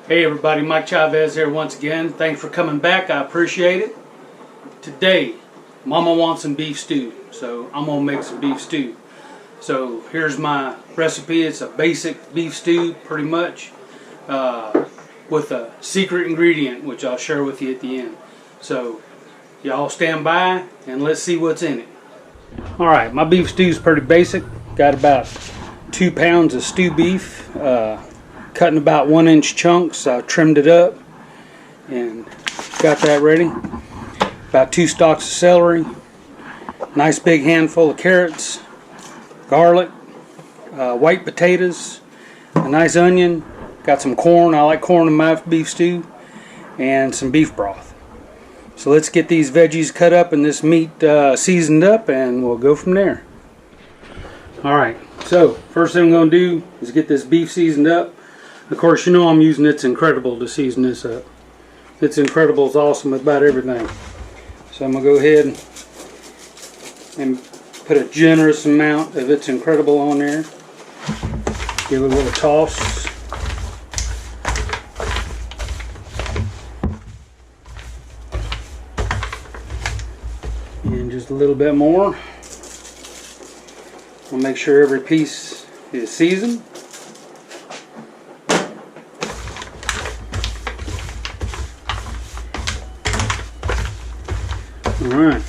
Hey everybody, Mike Chavez here once again. Thanks for coming back, I appreciate it. Today, Mama wants some beef stew, so I'm going to make some beef stew. So here's my recipe. It's a basic beef stew, pretty much, with a secret ingredient, which I'll share with you at the end. So y'all stand by and let's see what's in it. Alright, my beef stew is pretty basic. Got about 2 pounds of stew beef. Cut in about 1-inch chunks. I trimmed it up and got that ready. About 2 stalks of celery, nice big handful of carrots, garlic, white potatoes, a nice onion, got some corn. I like corn in my beef stew, and some beef broth. So let's get these veggies cut up and this meat seasoned up, and we'll go from there. Alright, so first thing I'm going to do is get this beef seasoned up. Of course, you know I'm using It's Incredible to season this up. It's Incredible is awesome about everything. So I'm going to go ahead and put a generous amount of It's Incredible on there. Give it a little toss. And just a little bit more. I'll make sure every piece is seasoned. Alright,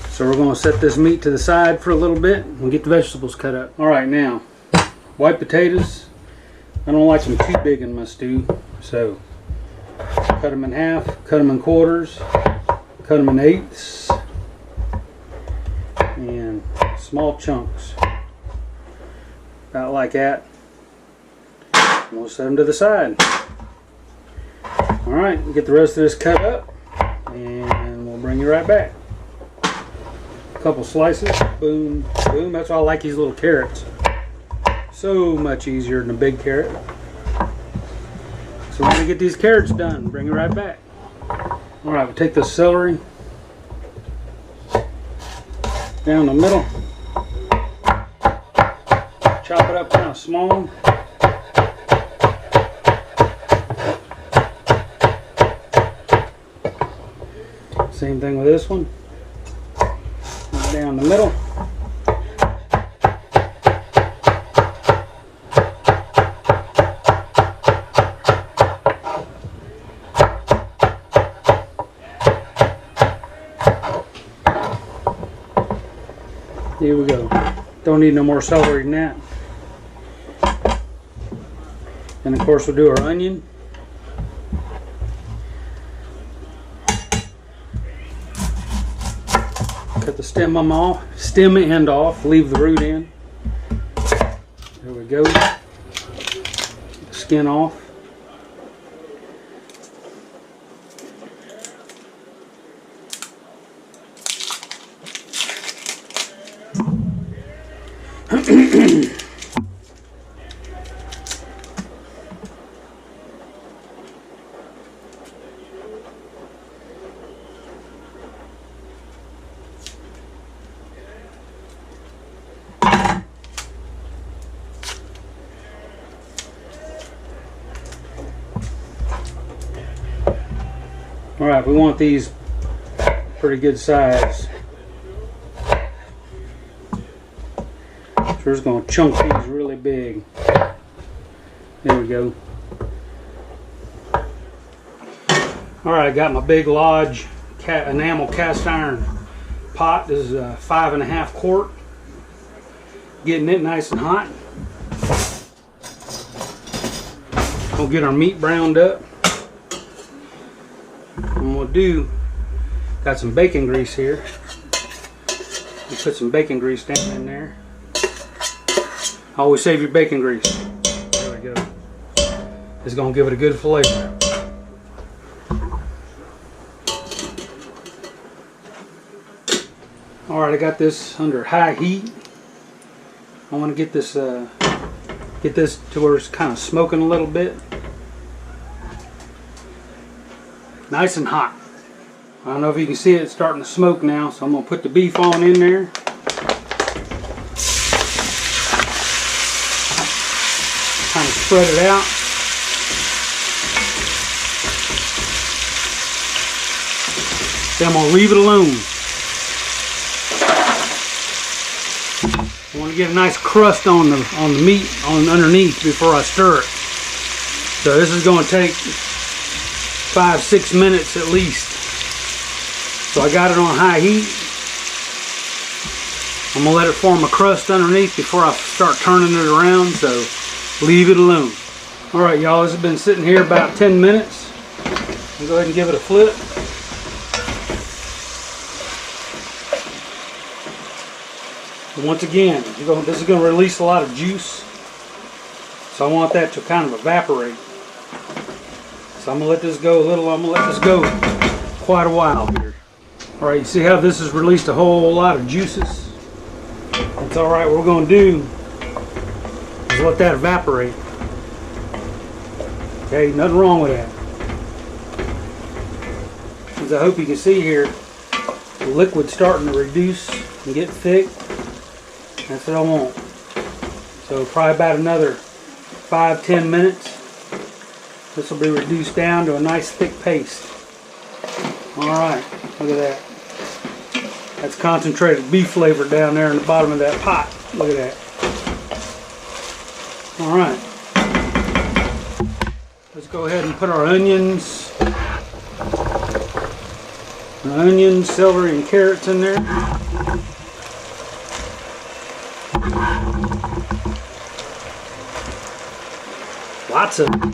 so we're going to set this meat to the side for a little bit and get the vegetables cut up. Alright, now, white potatoes, I don't like them too big in my stew, so cut them in half, cut them in quarters, cut them in eighths, and small chunks, about like that. We'll set them to the side. Alright, get the rest of this cut up. And we'll bring you right back. A couple slices, boom, boom. That's why I like these little carrots. So much easier than a big carrot. So we're going to get these carrots done. Bring you right back. Alright, we'll take the celery down the middle. Chop it up kind of small. Same thing with this one. Down the middle. Here we go. Don't need no more celery than that. And of course we'll do our onion. Cut the stem end off, leave the root in. There we go. Get the skin off. Alright, we want these pretty good size. So we're just going to chunk these really big. There we go. Alright, I got my big Lodge enamel cast iron pot. This is a 5.5 quart. Getting it nice and hot. We'll get our meat browned up. And we'll do, got some bacon grease here. We'll put some bacon grease down in there. Always save your bacon grease. There we go. It's going to give it a good flavor. Alright, I got this under high heat. I want to get this to where it's kind of smoking a little bit. Nice and hot. I don't know if you can see it, it's starting to smoke now, so I'm going to put the beef on in there. Kind of spread it out. Then I'm going to leave it alone. I want to get a nice crust on the meat underneath before I stir it. So this is going to take 5-6 minutes at least. So I got it on high heat. I'm going to let it form a crust underneath before I start turning it around, so leave it alone. Alright y'all, this has been sitting here about 10 minutes. I'll go ahead and give it a flip. And once again, this is going to release a lot of juice. So I want that to kind of evaporate. So I'm going to let this go quite a while here. Alright, you see how this has released a whole lot of juices? That's alright. What we're going to do is let that evaporate. Okay, nothing wrong with that. As I hope you can see here, the liquid's starting to reduce and get thick. That's what I want. So probably about another 5-10 minutes. This will be reduced down to a nice thick paste. Alright, look at that. That's concentrated beef flavor down there in the bottom of that pot. Look at that. Alright. Let's go ahead and put our onions, celery, and carrots in there. Lots of them.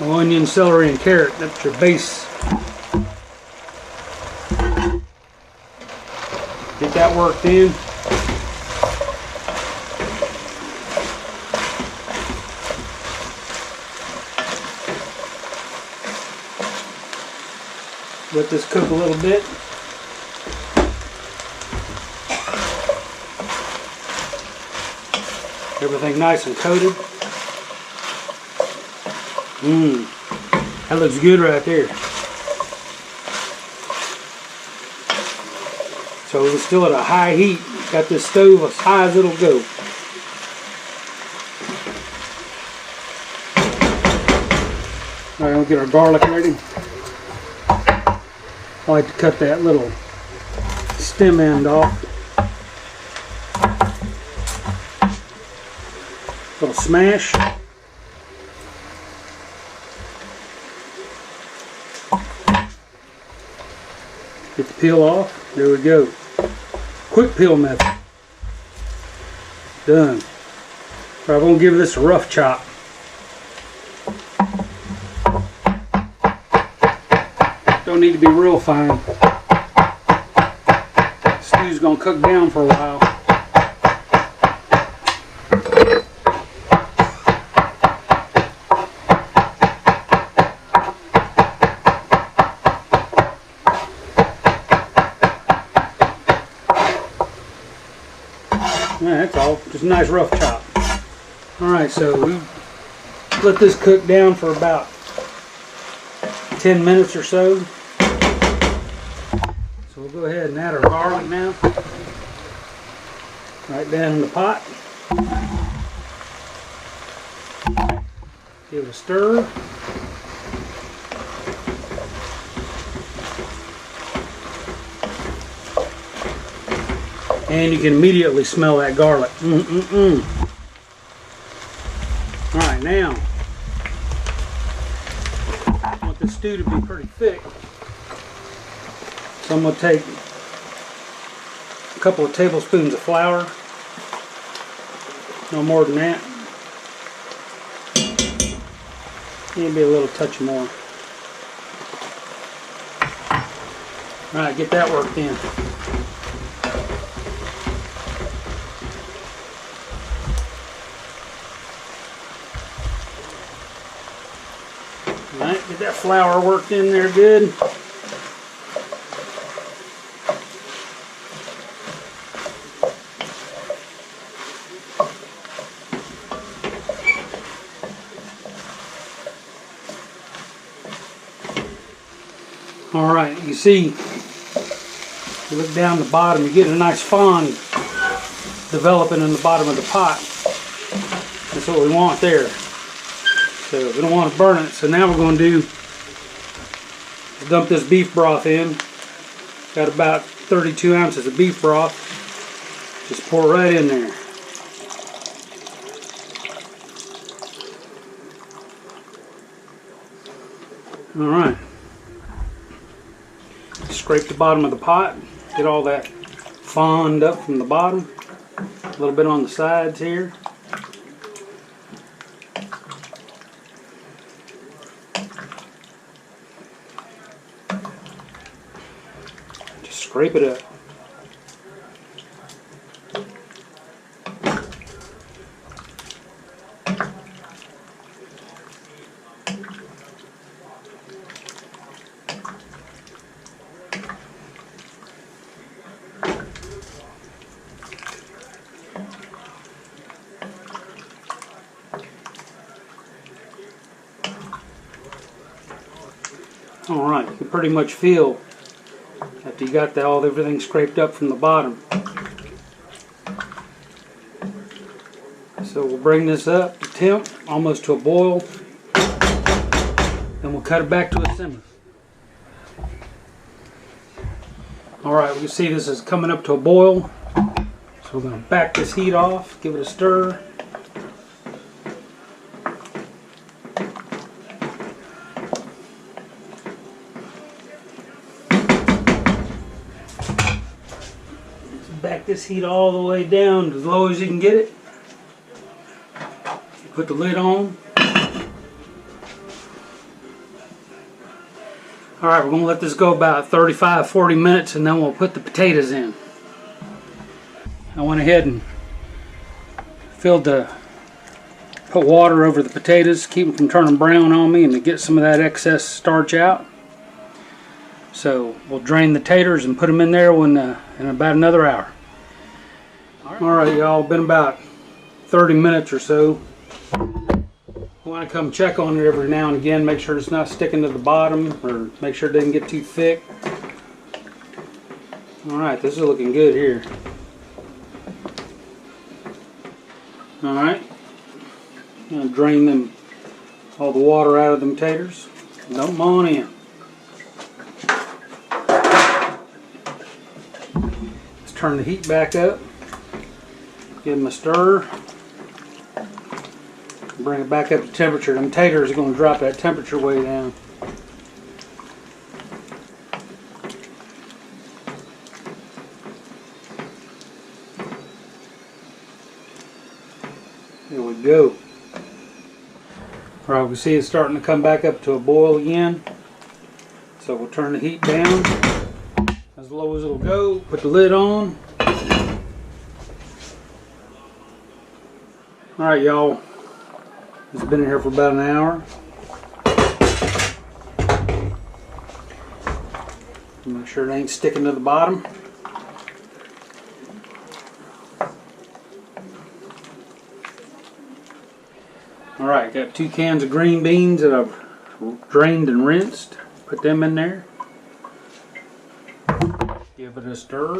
Onion, celery, and carrot. That's your base. Get that worked in. Let this cook a little bit. Everything nice and coated. That looks good right there. So we're still at a high heat. Got this stove as high as it'll go. Alright, we'll get our garlic ready. I like to cut that little stem end off. Little smash. Get the peel off. There we go. Quick peel method. Done. So I'm going to give this a rough chop. Don't need to be real fine. Stew's going to cook down for a while. That's all. Just a nice rough chop. Alright, so we let this cook down for about 10 minutes or so. So we'll go ahead and add our garlic now. Right down in the pot. Give it a stir. And you can immediately smell that garlic. Alright, now I want this stew to be pretty thick. So I'm going to take a couple of tablespoons of flour. No more than that. Maybe a little touch more. Alright, get that worked in. Alright, get that flour worked in there good. Alright, you see, you look down the bottom, you get a nice fond developing in the bottom of the pot. That's what we want there. So we don't want to burn it. So now we're going to dump this beef broth in. Got about 32 ounces of beef broth. Just pour it right in there. Alright. Scrape the bottom of the pot. Get all that fond up from the bottom. A little bit on the sides here. Just scrape it up. Alright, you can pretty much feel after you got everything scraped up from the bottom. So we'll bring this up to temp, almost to a boil, then we'll cut it back to a simmer. Alright, we can see this is coming up to a boil, so we're going to back this heat off, give it a stir. Back this heat all the way down as low as you can get it. Put the lid on. Alright, we're going to let this go about 35-40 minutes and then we'll put the potatoes in. I went ahead and put water over the potatoes, keep them from turning brown on me and to get some of that excess starch out. So we'll drain the taters and put them in there in about another hour. Alright y'all, been about 30 minutes or so. I want to come check on it every now and again, make sure it's not sticking to the bottom or make sure it doesn't get too thick. Alright, this is looking good here. Alright, I'm going to drain all the water out of them taters. Dump them on in. Let's turn the heat back up. Give them a stir. Bring it back up to temperature. Them taters are going to drop that temperature way down. There we go. Alright, we see it's starting to come back up to a boil again. So we'll turn the heat down as low as it'll go. Put the lid on. Alright y'all, it's been in here for about an hour. Make sure it ain't sticking to the bottom. Alright, got 2 cans of green beans that I've drained and rinsed. Put them in there. Give it a stir.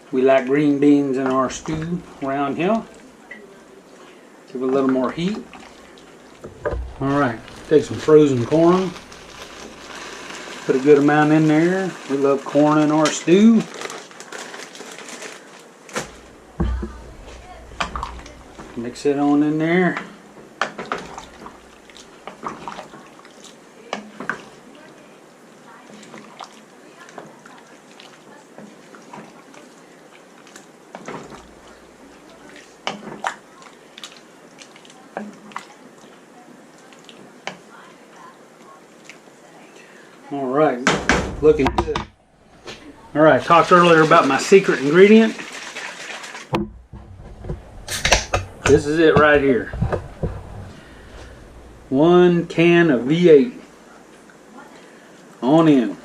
We like green beans in our stew around here. Give it a little more heat. Alright, take some frozen corn. Put a good amount in there. We love corn in our stew. Mix it on in there. Alright, looking good. Alright, I talked earlier about my secret ingredient. This is it right here. 1 can of V8. On in.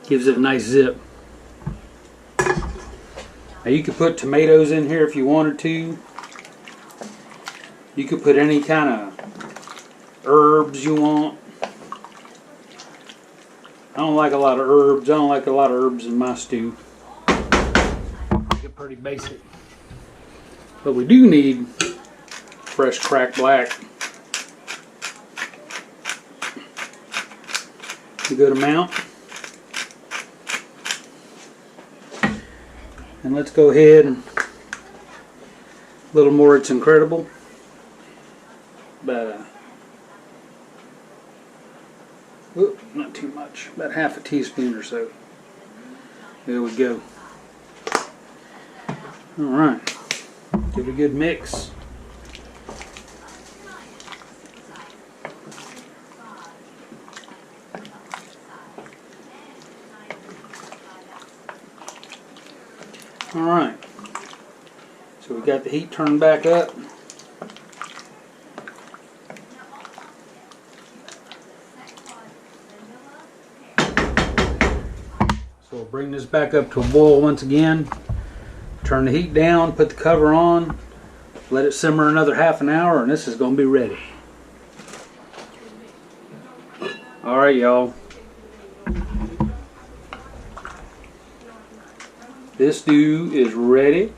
Gives it a nice zip. Now you could put tomatoes in here if you wanted to. You could put any kind of herbs you want. I don't like a lot of herbs. I don't like a lot of herbs in my stew. Make it pretty basic. But we do need fresh cracked black. A good amount. And let's go ahead and a little more. It's incredible. But not too much. About half a teaspoon or so. There we go. Alright. Give it a good mix. Alright. So we got the heat turned back up. So we'll bring this back up to a boil once again. Turn the heat down, put the cover on, let it simmer another half an hour, and this is going to be ready. Alright, y'all. This stew is ready.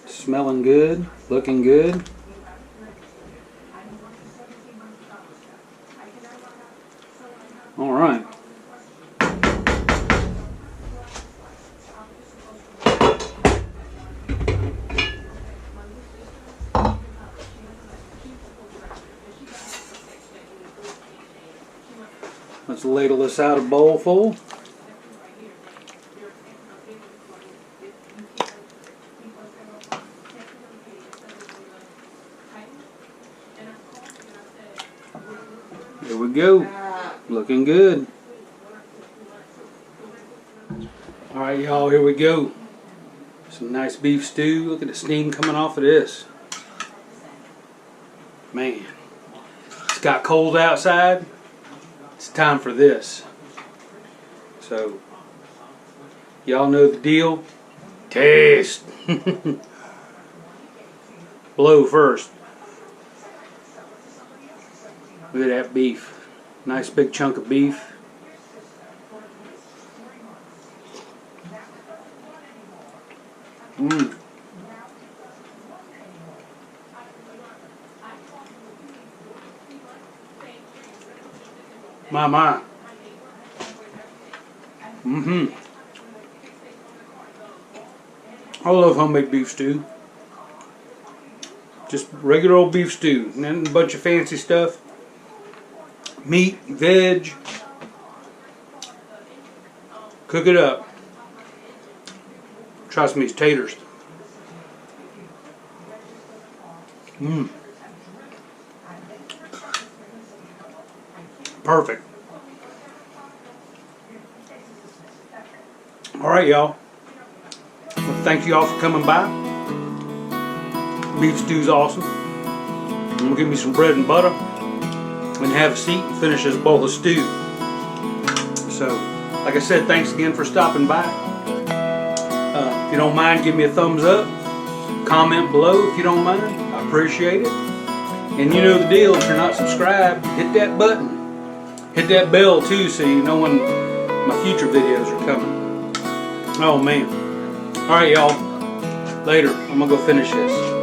Smelling good, looking good. All right. Let's ladle this out a bowl full. There we go. Looking good. Alright, y'all, here we go. Some nice beef stew. Look at the steam coming off of this. Man, it's got cold outside. It's time for this. So, y'all know the deal. Taste. Blow first. Look at that beef. Nice big chunk of beef. Mmm. My. Mm-hmm. I love homemade beef stew. Just regular old beef stew. And then a bunch of fancy stuff. Meat, veg. Cook it up. Try some of these taters. Mmm. Perfect. Alright, y'all. Well, thank you all for coming by. Beef stew's awesome. I'm going to give me some bread and butter and have a seat and finish this bowl of stew. So, like I said, thanks again for stopping by. If you don't mind, give me a thumbs up. Comment below if you don't mind. I appreciate it. And you know the deal. If you're not subscribed, hit that button. Hit that bell too so you know when my future videos are coming. Oh man. Alright, y'all. Later. I'm going to go finish this.